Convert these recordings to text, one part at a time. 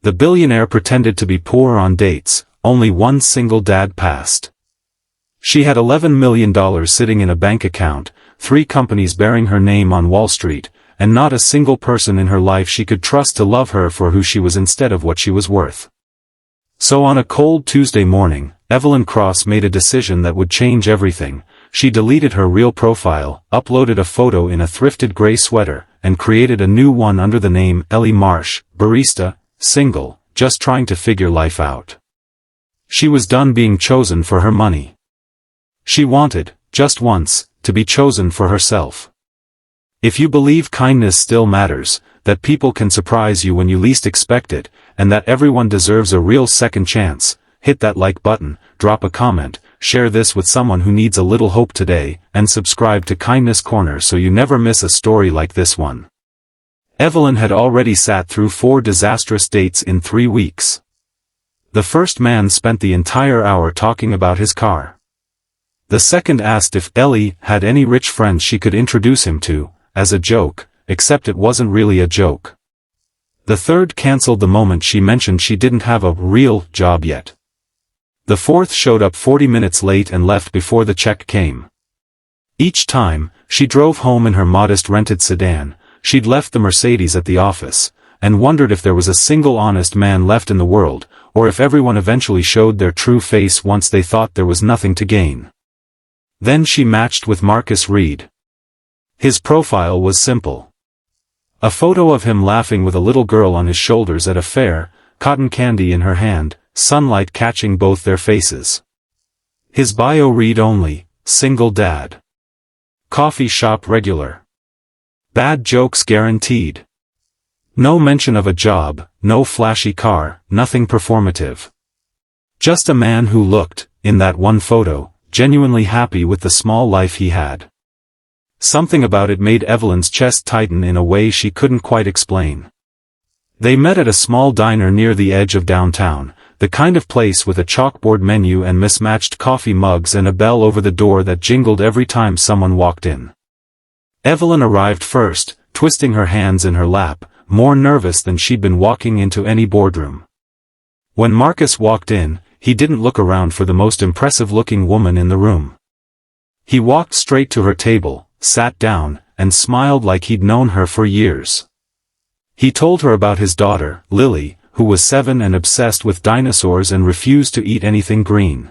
The billionaire pretended to be poor on dates. Only one single dad passed. She had $11 million sitting in a bank account, 3 companies bearing her name on Wall Street, and not a single person in her life she could trust to love her for who she was instead of what she was worth. So on a cold Tuesday morning, Evelyn Cross made a decision that would change everything. She deleted her real profile, uploaded a photo in a thrifted gray sweater, and created a new one under the name Ellie Marsh, barista, single, just trying to figure life out. She was done being chosen for her money. She wanted, just once, to be chosen for herself. If you believe kindness still matters, that people can surprise you when you least expect it, and that everyone deserves a real second chance, hit that like button, drop a comment, share this with someone who needs a little hope today, and subscribe to Kindness Corner so you never miss a story like this one. Evelyn had already sat through 4 disastrous dates in 3 weeks. The first man spent the entire hour talking about his car. The second asked if Ellie had any rich friends she could introduce him to, as a joke, except it wasn't really a joke. The third cancelled the moment she mentioned she didn't have a real job yet. The fourth showed up 40 minutes late and left before the check came. Each time, she drove home in her modest rented sedan. She'd left the Mercedes at the office, and wondered if there was a single honest man left in the world, or if everyone eventually showed their true face once they thought there was nothing to gain. Then she matched with Marcus Reid. His profile was simple. A photo of him laughing with a little girl on his shoulders at a fair, cotton candy in her hand, sunlight catching both their faces. His bio read only, single dad. Coffee shop regular. Bad jokes guaranteed. No mention of a job, no flashy car, nothing performative. Just a man who looked, in that one photo, genuinely happy with the small life he had. Something about it made Evelyn's chest tighten in a way she couldn't quite explain. They met at a small diner near the edge of downtown, the kind of place with a chalkboard menu and mismatched coffee mugs and a bell over the door that jingled every time someone walked in. Evelyn arrived first, twisting her hands in her lap, more nervous than she'd been walking into any boardroom. When Marcus walked in, he didn't look around for the most impressive-looking woman in the room. He walked straight to her table, sat down, and smiled like he'd known her for years. He told her about his daughter, Lily, who was 7 and obsessed with dinosaurs and refused to eat anything green.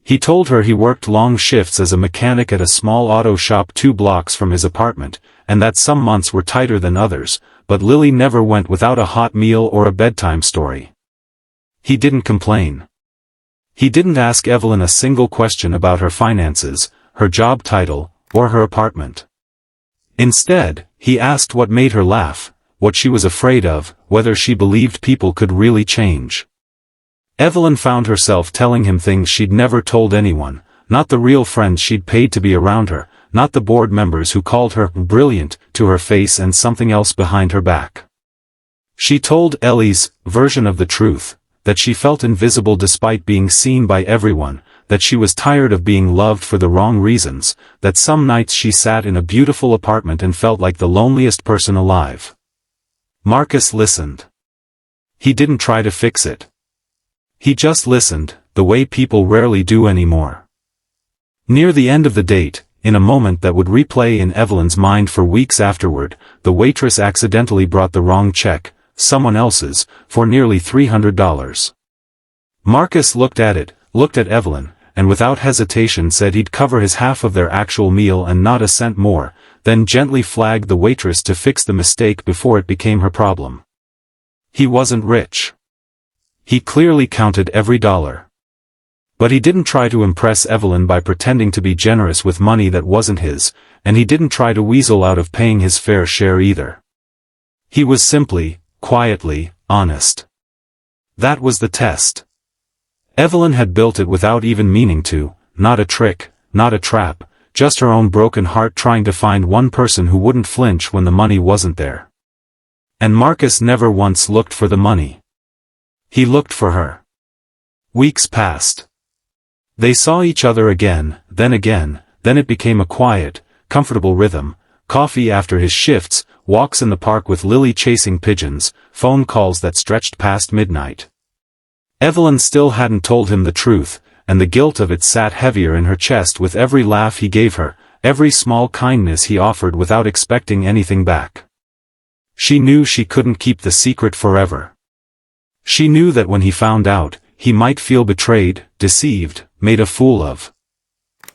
He told her he worked long shifts as a mechanic at a small auto shop 2 blocks from his apartment, and that some months were tighter than others, but Lily never went without a hot meal or a bedtime story. He didn't complain. He didn't ask Evelyn a single question about her finances, her job title, or her apartment. Instead, he asked what made her laugh, what she was afraid of, whether she believed people could really change. Evelyn found herself telling him things she'd never told anyone, not the real friends she'd paid to be around her, not the board members who called her brilliant to her face and something else behind her back. She told Ellie's version of the truth, that she felt invisible despite being seen by everyone, that she was tired of being loved for the wrong reasons, that some nights she sat in a beautiful apartment and felt like the loneliest person alive. Marcus listened. He didn't try to fix it. He just listened, the way people rarely do anymore. Near the end of the date, in a moment that would replay in Evelyn's mind for weeks afterward, the waitress accidentally brought the wrong check, someone else's, for nearly $300. Marcus looked at it, looked at Evelyn, and without hesitation said he'd cover his half of their actual meal and not a cent more, then gently flagged the waitress to fix the mistake before it became her problem. He wasn't rich. He clearly counted every dollar. But he didn't try to impress Evelyn by pretending to be generous with money that wasn't his, and he didn't try to weasel out of paying his fair share either. He was simply, quietly, honest. That was the test. Evelyn had built it without even meaning to, not a trick, not a trap, just her own broken heart trying to find one person who wouldn't flinch when the money wasn't there. And Marcus never once looked for the money. He looked for her. Weeks passed. They saw each other again, then it became a quiet, comfortable rhythm, coffee after his shifts, walks in the park with Lily chasing pigeons, phone calls that stretched past midnight. Evelyn still hadn't told him the truth, and the guilt of it sat heavier in her chest with every laugh he gave her, every small kindness he offered without expecting anything back. She knew she couldn't keep the secret forever. She knew that when he found out, he might feel betrayed, deceived, made a fool of.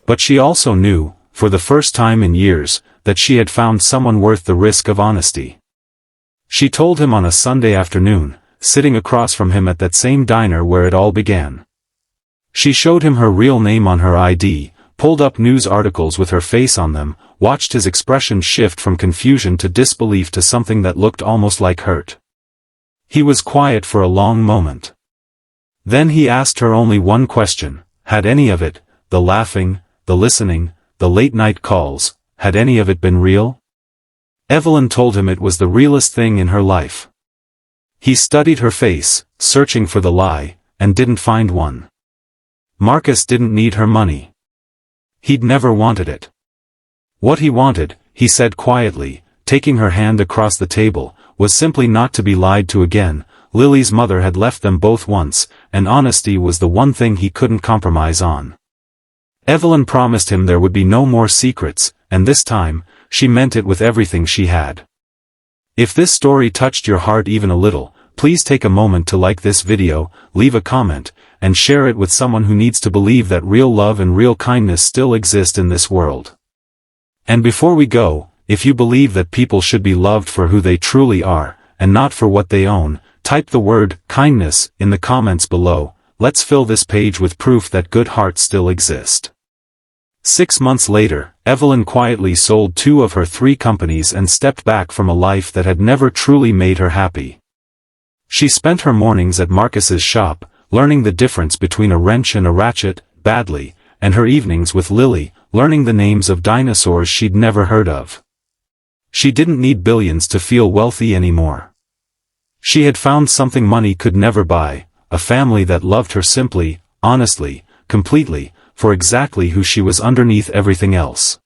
But she also knew, for the first time in years, that she had found someone worth the risk of honesty. She told him on a Sunday afternoon, sitting across from him at that same diner where it all began. She showed him her real name on her ID, pulled up news articles with her face on them, watched his expression shift from confusion to disbelief to something that looked almost like hurt. He was quiet for a long moment. Then he asked her only one question: had any of it, the laughing, the listening, the late-night calls, had any of it been real? Evelyn told him it was the realest thing in her life. He studied her face, searching for the lie, and didn't find one. Marcus didn't need her money. He'd never wanted it. What he wanted, he said quietly, taking her hand across the table, was simply not to be lied to again. Lily's mother had left them both once, and honesty was the one thing he couldn't compromise on. Evelyn promised him there would be no more secrets, and this time, she meant it with everything she had. If this story touched your heart even a little, please take a moment to like this video, leave a comment, and share it with someone who needs to believe that real love and real kindness still exist in this world. And before we go, if you believe that people should be loved for who they truly are, and not for what they own, type the word kindness in the comments below. Let's fill this page with proof that good hearts still exist. 6 months later, Evelyn quietly sold 2 of her 3 companies and stepped back from a life that had never truly made her happy. She spent her mornings at Marcus's shop, learning the difference between a wrench and a ratchet, badly, and her evenings with Lily, learning the names of dinosaurs she'd never heard of. She didn't need billions to feel wealthy anymore. She had found something money could never buy, a family that loved her simply, honestly, completely, for exactly who she was underneath everything else.